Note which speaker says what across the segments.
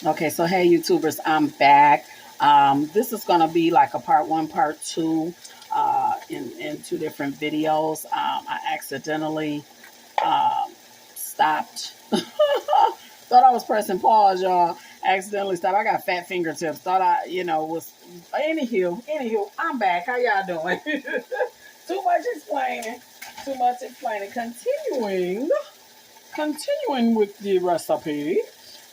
Speaker 1: Okay, so hey YouTubers, I'm back. This is gonna be like a part one, part two, in two different videos. I accidentally stopped. Thought I was pressing pause, y'all. Accidentally stopped. I got fat fingertips. Thought I, was. Anywho, I'm back. How y'all doing? Too much explaining. Too much explaining. Continuing with the recipe.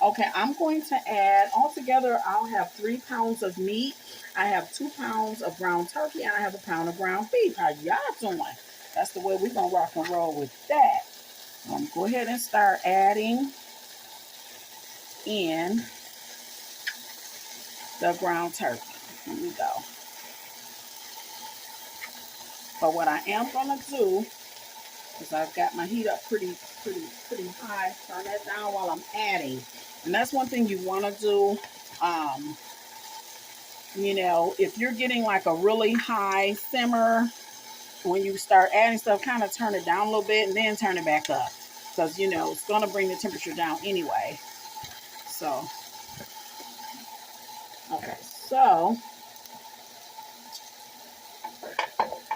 Speaker 1: Okay, I'm going to add, altogether, I'll have 3 pounds of meat. I have 2 pounds of ground turkey, and I have a pound of ground beef. How y'all doing? That's the way we're going to rock and roll with that. Go ahead and start adding in the ground turkey. Here we go. But what I am going to do is I've got my heat up pretty high. Turn that down while I'm adding. And that's one thing you want to do. Um, if you're getting like a really high simmer, when you start adding stuff, kind of turn it down a little bit and then turn it back up. Because, it's going to bring the temperature down anyway. So, okay. So,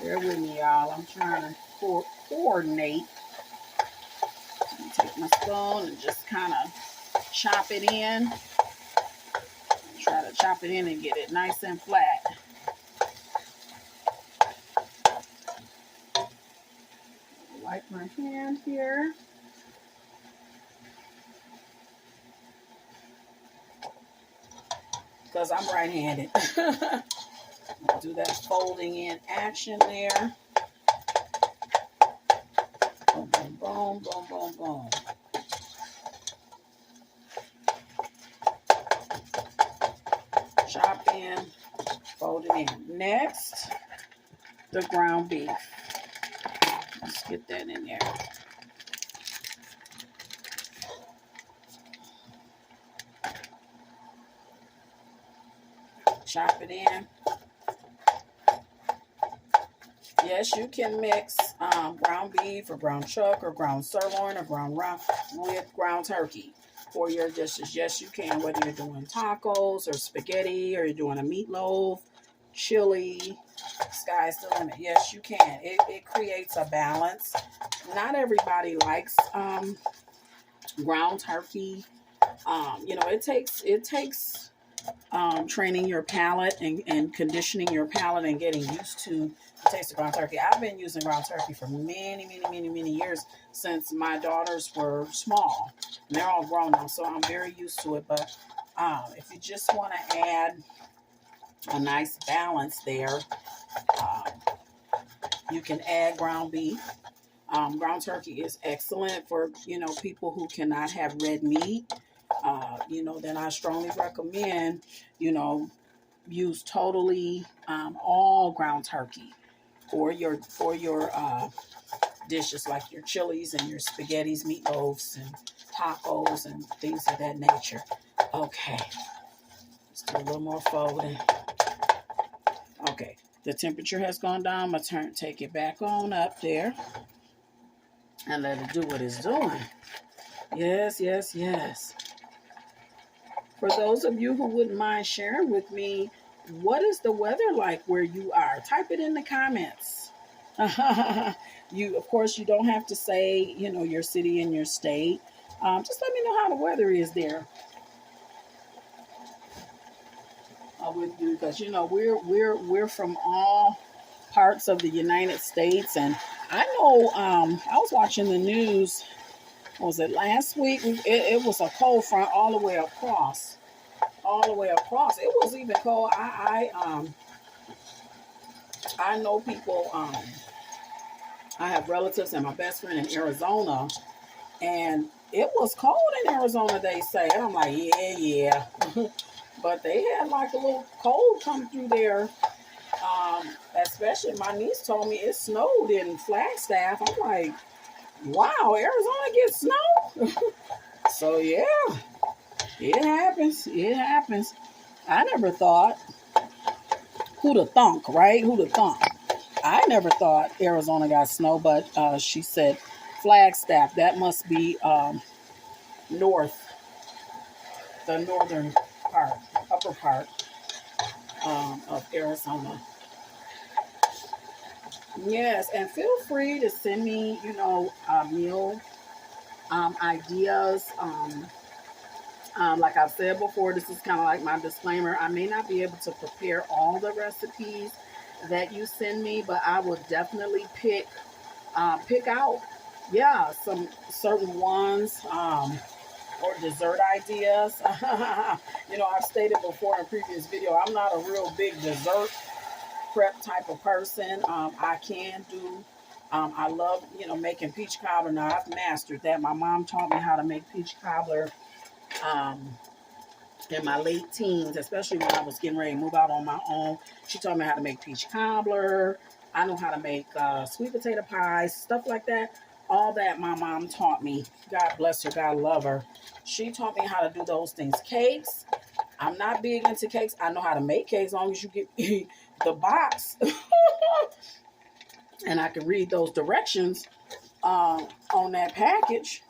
Speaker 1: bear with me, y'all. I'm trying to coordinate. Take my spoon and just kind of chop it in. Try to chop it in and get it nice and flat. Wipe my hand here. Because I'm right-handed. Do that folding in action there. Boom, boom, boom, boom, boom, boom. Chop in, fold it in. Next, the ground beef. Let's get that in there. Chop it in. Yes, you can mix ground beef or ground chuck or ground sirloin or ground round with ground turkey for your dishes. Yes, you can, whether you're doing tacos or spaghetti or you're doing a meatloaf, chili, sky's the limit. Yes, you can. It creates a balance. Not everybody likes ground turkey. It takes training your palate and conditioning your palate and getting used to the taste of ground turkey. I've been using ground turkey for many years since my daughters were small. And they're all grown now, so I'm very used to it. But if you just want to add a nice balance there, um, you can add ground beef. Ground turkey is excellent for people who cannot have red meat. Then I strongly recommend use totally all ground turkey for your dishes like your chilies and your spaghettis, meatloafs, and tacos and things of that nature. Okay, let's do a little more folding. Okay, the temperature has gone down. I'm gonna take it back on up there and let it do what it's doing. Yes, yes, yes. For those of you who wouldn't mind sharing with me, what is the weather like where you are? Type it in the comments. Of course, you don't have to say, your city and your state. Just let me know how the weather is there with you, because we're from all parts of the United States, and I know I was watching the news. Was it last week? It was a cold front all the way across. All the way across. It was even cold. I know people. I have relatives and my best friend in Arizona, and it was cold in Arizona. They say, and I'm like, yeah. But they had like a little cold come through there. Especially my niece told me it snowed in Flagstaff. I'm like, wow, Arizona gets snow. So yeah, it happens. It happens. I never thought. Who'da thunk, right? Who'da thunk? I never thought Arizona got snow, but she said Flagstaff. That must be north. the northern part, upper part of Arizona. Yes, and feel free to send me, meal ideas. Like I've said before, this is kind of like my disclaimer. I may not be able to prepare all the recipes that you send me, but I will definitely pick out, yeah, some certain ones, or dessert ideas. I've stated before in a previous video, I'm not a real big dessert prep type of person. I can do. I love, making peach cobbler. Now I've mastered that. My mom taught me how to make peach cobbler um, in my late teens, especially when I was getting ready to move out on my own. She taught me how to make peach cobbler. I know how to make sweet potato pies, stuff like that. All that my mom taught me. God bless her. God love her. She taught me how to do those things. Cakes. I'm not big into cakes. I know how to make cakes as long as you get the box. And I can read those directions on that package.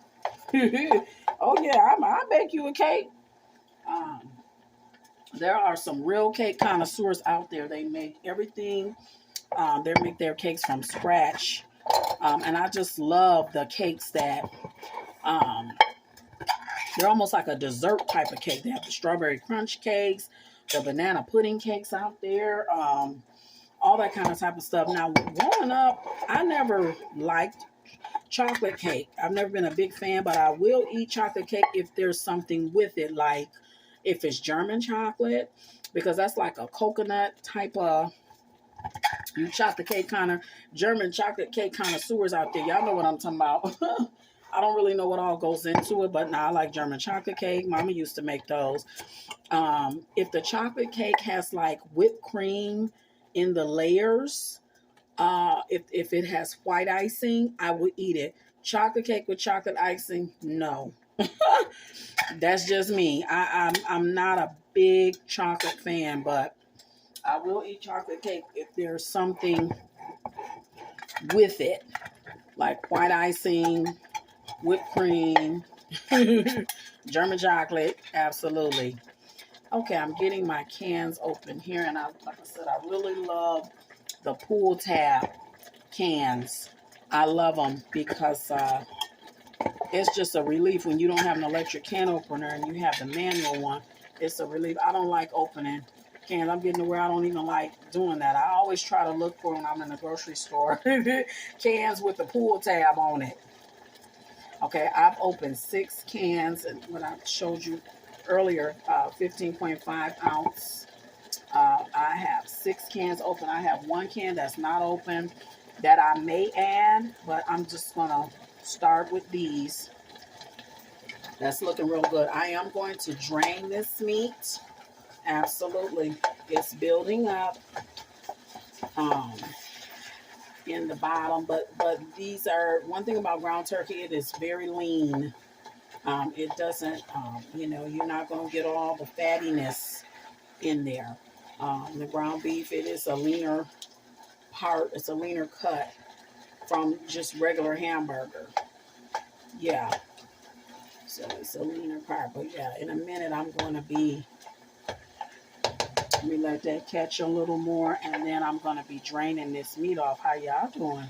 Speaker 1: Oh, yeah, I bake you a cake. There are some real cake connoisseurs out there. They make everything. They make their cakes from scratch. And I just love the cakes that they're almost like a dessert type of cake. They have the strawberry crunch cakes, the banana pudding cakes out there, all that kind of type of stuff. Now, growing up, I never liked chocolate cake. I've never been a big fan, but I will eat chocolate cake if there's something with it, like if it's German chocolate, because that's like a coconut type of chocolate cake kind of German chocolate cake connoisseurs out there. Y'all know what I'm talking about. I don't really know what all goes into it, but now I like German chocolate cake. Mama used to make those. If the chocolate cake has like whipped cream in the layers, if it has white icing, I would eat it. Chocolate cake with chocolate icing, no. That's just me. I'm not a big chocolate fan, but I will eat chocolate cake if there's something with it, like white icing, whipped cream, German chocolate, absolutely. Okay, I'm getting my cans open here, and like I said, I really love the pull tab cans. I love them because it's just a relief when you don't have an electric can opener and you have the manual one. It's a relief. I don't like opening cans. I'm getting to where I don't even like doing that. I always try to look for when I'm in the grocery store cans with the pull tab on it. Okay, I've opened 6 cans, and what I showed you earlier, 15.5 ounce. I have 6 cans open. I have 1 can that's not open that I may add, but I'm just going to start with these. That's looking real good. I am going to drain this meat. Absolutely. It's building up in the bottom, but these are, one thing about ground turkey, it is very lean. It doesn't, you're not going to get all the fattiness in there. The ground beef, it is a leaner part. It's a leaner cut from just regular hamburger. Yeah. So it's a leaner part. But yeah, in a minute I'm going to be, let me let that catch a little more, and then I'm going to be draining this meat off. How y'all doing?